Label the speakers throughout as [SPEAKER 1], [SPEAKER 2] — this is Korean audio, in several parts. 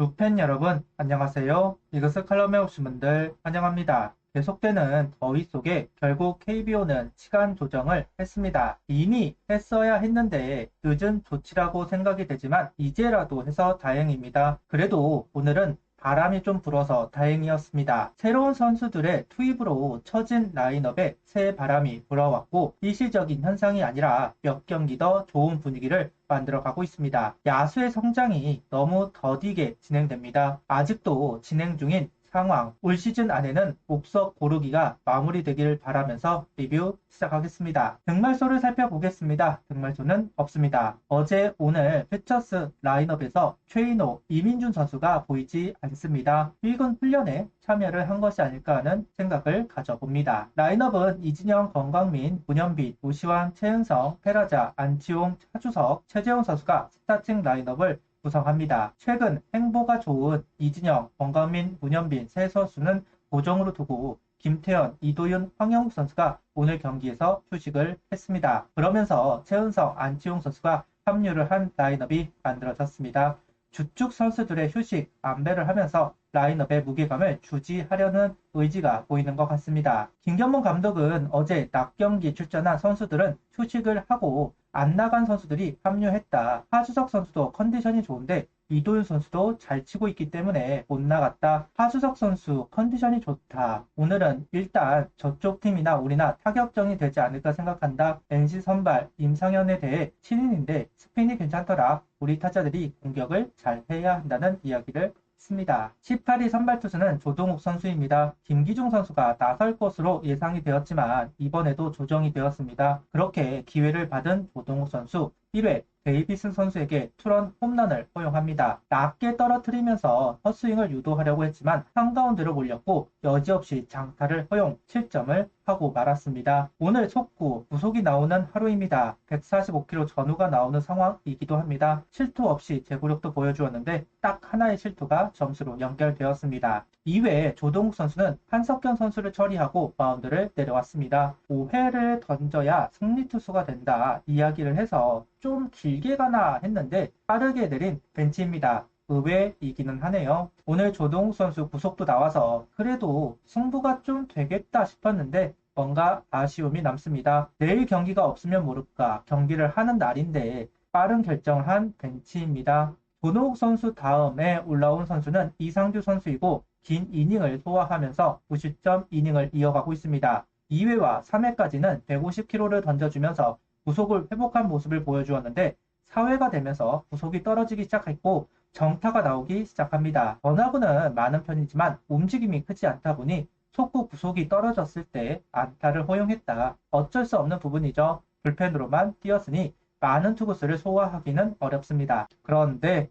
[SPEAKER 1] 루펜 여러분, 안녕하세요. 이것을 칼럼에 오신 분들 환영합니다. 계속되는 더위 속에 결국 KBO는 시간 조정을 했습니다. 이미 했어야 했는데 늦은 조치라고 생각이 되지만 이제라도 해서 다행입니다. 그래도 오늘은 바람이 좀 불어서 다행이었습니다. 새로운 선수들의 투입으로 처진 라인업에 새 바람이 불어왔고 일시적인 현상이 아니라 몇 경기 더 좋은 분위기를 만들어가고 있습니다. 야수의 성장이 너무 더디게 진행됩니다. 아직도 진행 중인 상황, 올 시즌 안에는 옥석 고르기가 마무리되기를 바라면서 리뷰 시작하겠습니다. 등말소를 살펴보겠습니다. 등말소는 없습니다. 어제 오늘 패처스 라인업에서 최인호, 이민준 선수가 보이지 않습니다. 1군 훈련에 참여를 한 것이 아닐까 하는 생각을 가져봅니다. 라인업은 이진영, 건강민, 문현빈, 오시환, 최은성, 페라자, 안치홍, 차주석, 최재훈 선수가 스타팅 라인업을 구성합니다. 최근 행보가 좋은 이진영, 권강민, 문현빈 세 선수는 고정으로 두고 김태현, 이도윤, 황영욱 선수가 오늘 경기에서 휴식을 했습니다. 그러면서 최은성, 안치홍 선수가 합류를 한 라인업이 만들어졌습니다. 주축 선수들의 휴식, 안배를 하면서 라인업의 무게감을 유지하려는 의지가 보이는 것 같습니다. 김경문 감독은 어제 낮 경기 출전한 선수들은 휴식을 하고 안 나간 선수들이 합류했다. 하주석 선수도 컨디션이 좋은데 이도윤 선수도 잘 치고 있기 때문에 못 나갔다. 하주석 선수 컨디션이 좋다. 오늘은 일단 저쪽 팀이나 우리나 타격전이 되지 않을까 생각한다. NC 선발 임상현에 대해 신인인데 스핀이 괜찮더라. 우리 타자들이 공격을 잘 해야 한다는 이야기를 했습니다. 18위 선발 투수는 조동욱 선수입니다. 김기중 선수가 나설 것으로 예상이 되었지만 이번에도 조정이 되었습니다. 그렇게 기회를 받은 조동욱 선수 1회 데이비슨 선수에게 투런 홈런을 허용합니다. 낮게 떨어뜨리면서 헛스윙을 유도하려고 했지만 한가운데로 몰렸고 여지없이 장타를 허용 7점을 하고 말았습니다. 오늘 속구 구속이 나오는 하루입니다. 145km 전후가 나오는 상황이기도 합니다. 실투 없이 제구력도 보여주었는데 딱 하나의 실투가 점수로 연결되었습니다. 이외에 조동욱 선수는 한석현 선수를 처리하고 마운드를 내려왔습니다. 5회를 던져야 승리 투수가 된다 이야기를 해서 좀 길게 가나 했는데 빠르게 내린 벤치입니다. 의외이기는 하네요. 오늘 조동욱 선수 구속도 나와서 그래도 승부가 좀 되겠다 싶었는데 뭔가 아쉬움이 남습니다. 내일 경기가 없으면 모를까 경기를 하는 날인데 빠른 결정을 한 벤치입니다. 조동욱 선수 다음에 올라온 선수는 이상규 선수이고 긴 이닝을 소화하면서 무실점 이닝을 이어가고 있습니다. 2회와 3회까지는 150km를 던져주면서 구속을 회복한 모습을 보여주었는데 4회가 되면서 구속이 떨어지기 시작했고 정타가 나오기 시작합니다. 변화구는 많은 편이지만 움직임이 크지 않다 보니 속구 구속이 떨어졌을 때 안타를 허용했다. 어쩔 수 없는 부분이죠. 불펜으로만 뛰었으니 많은 투구수를 소화하기는 어렵습니다. 그런데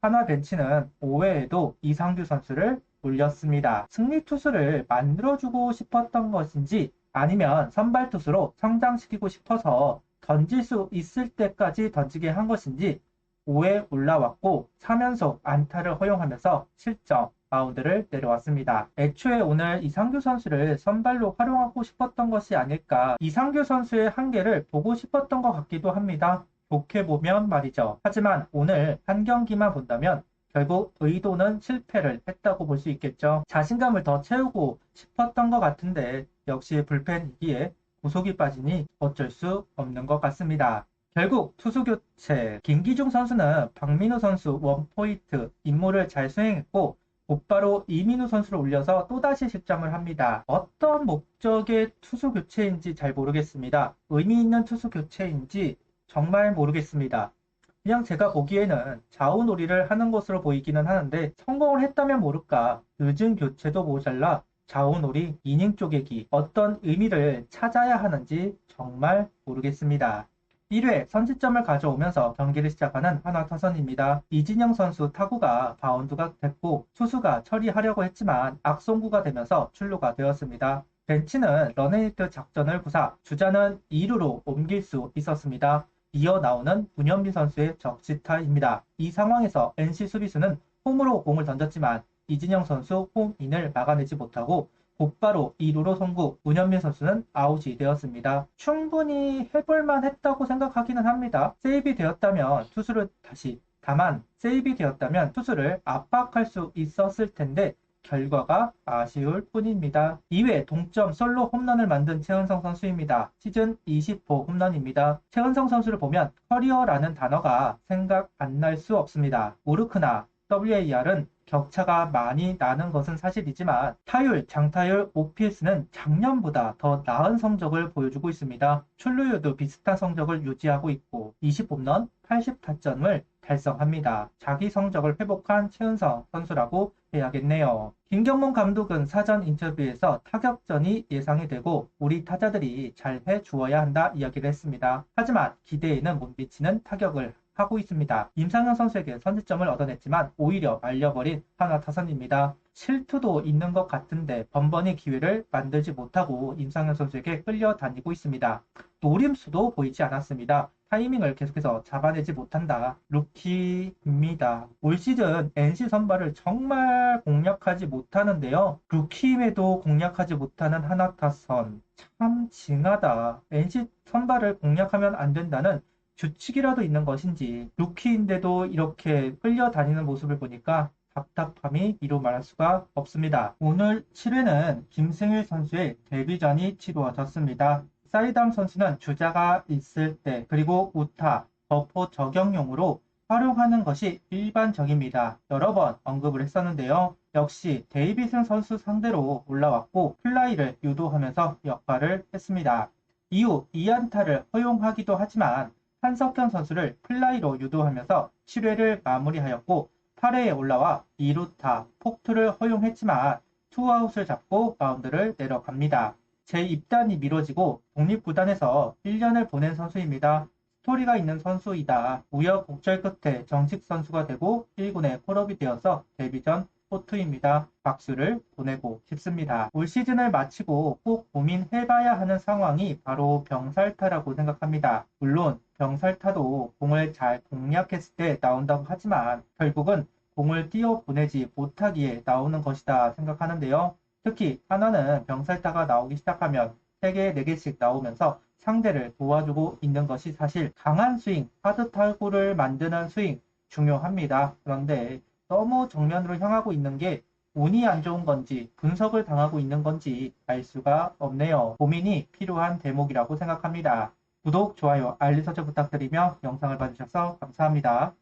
[SPEAKER 1] 하나 벤치는 5회에도 이상규 선수를 올렸습니다. 승리 투수를 만들어주고 싶었던 것인지 아니면 선발 투수로 성장시키고 싶어서 던질 수 있을 때까지 던지게 한 것인지 5회 올라왔고 3연속 안타를 허용하면서 실점 마운드를 내려왔습니다. 애초에 오늘 이상규 선수를 선발로 활용하고 싶었던 것이 아닐까. 이상규 선수의 한계를 보고 싶었던 것 같기도 합니다. 좋게 보면 말이죠. 하지만 오늘 한 경기만 본다면 결국 의도는 실패를 했다고 볼 수 있겠죠. 자신감을 더 채우고 싶었던 것 같은데 역시 불펜이기에 구속이 빠지니 어쩔 수 없는 것 같습니다. 결국 투수 교체 김기중 선수는 박민우 선수 원포인트 임무를 잘 수행했고 곧바로 이민우 선수를 올려서 또다시 실점을 합니다. 어떤 목적의 투수 교체인지 잘 모르겠습니다. 의미 있는 투수 교체인지 정말 모르겠습니다. 그냥 제가 보기에는 좌우놀이를 하는 것으로 보이기는 하는데 성공을 했다면 모를까. 늦은 교체도 모자라 좌우놀이, 이닝 쪼개기 어떤 의미를 찾아야 하는지 정말 모르겠습니다. 1회 선취점을 가져오면서 경기를 시작하는 한화 타선입니다. 이진영 선수 타구가 바운드가 됐고 투수가 처리하려고 했지만 악송구가 되면서 출루가 되었습니다. 벤치는 런앤히트 작전을 구사 주자는 2루로 옮길 수 있었습니다. 이어 나오는 문현빈 선수의 적시타입니다. 이 상황에서 NC 수비수는 홈으로 공을 던졌지만 이진영 선수 홈인을 막아내지 못하고 곧바로 2루로 송구, 문현빈 선수는 아웃이 되었습니다. 충분히 해볼만 했다고 생각하기는 합니다. 세이브이 되었다면 투수를 다시 다만 세이브이 되었다면 투수를 압박할 수 있었을 텐데 결과가 아쉬울 뿐입니다. 이외 동점 솔로 홈런을 만든 최은성 선수입니다. 시즌 20호 홈런입니다. 최은성 선수를 보면 커리어라는 단어가 생각 안 날 수 없습니다. 우르크나 WAR은 격차가 많이 나는 것은 사실이지만 타율, 장타율, OPS는 작년보다 더 나은 성적을 보여주고 있습니다. 출루율도 비슷한 성적을 유지하고 있고 20홈런, 80타점을 달성합니다. 자기 성적을 회복한 최은성 선수라고 해야겠네요. 김경문 감독은 사전 인터뷰에서 타격전이 예상이 되고 우리 타자들이 잘 해주어야 한다 이야기를 했습니다. 하지만 기대에는 못 미치는 타격을 하고 있습니다. 임상현 선수에게 선취점을 얻어냈지만 오히려 말려버린 한화 타선입니다. 실투도 있는 것 같은데 번번이 기회를 만들지 못하고 임상현 선수에게 끌려다니고 있습니다. 노림수도 보이지 않았습니다. 타이밍을 계속해서 잡아내지 못한다. 루키입니다. 올 시즌 NC 선발을 정말 공략하지 못하는데요. 루키임에도 공략하지 못하는 한화 타선. 참 징하다. NC 선발을 공략하면 안 된다는 규칙이라도 있는 것인지 루키인데도 이렇게 끌려다니는 모습을 보니까 답답함이 이루 말할 수가 없습니다. 오늘 7회는 김승일 선수의 데뷔전이 치루어졌습니다. 사이담 선수는 주자가 있을 때 그리고 우타, 버퍼 적용용으로 활용하는 것이 일반적입니다. 여러 번 언급을 했었는데요. 역시 데이비슨 선수 상대로 올라왔고 플라이를 유도하면서 역할을 했습니다. 이후 2안타를 허용하기도 하지만 한석현 선수를 플라이로 유도하면서 7회를 마무리하였고 8회에 올라와 2루타 폭투를 허용했지만 투아웃을 잡고 마운드를 내려갑니다. 제 입단이 미뤄지고 독립구단에서 1년을 보낸 선수입니다. 스토리가 있는 선수이다. 우여곡절 끝에 정식 선수가 되고 1군의 콜업이 되어서 데뷔전 포투입니다. 박수를 보내고 싶습니다. 올 시즌을 마치고 꼭 고민해봐야 하는 상황이 바로 병살타라고 생각합니다. 물론 병살타도 공을 잘 공략했을 때 나온다고 하지만 결국은 공을 띄어보내지 못하기에 나오는 것이다 생각하는데요. 특히 하나는 병살타가 나오기 시작하면 3개, 4개씩 나오면서 상대를 도와주고 있는 것이 사실 강한 스윙, 하드 타구를 만드는 스윙 중요합니다. 그런데 너무 정면으로 향하고 있는 게 운이 안 좋은 건지 분석을 당하고 있는 건지 알 수가 없네요. 고민이 필요한 대목이라고 생각합니다. 구독, 좋아요, 알림 설정 부탁드리며 영상을 봐주셔서 감사합니다.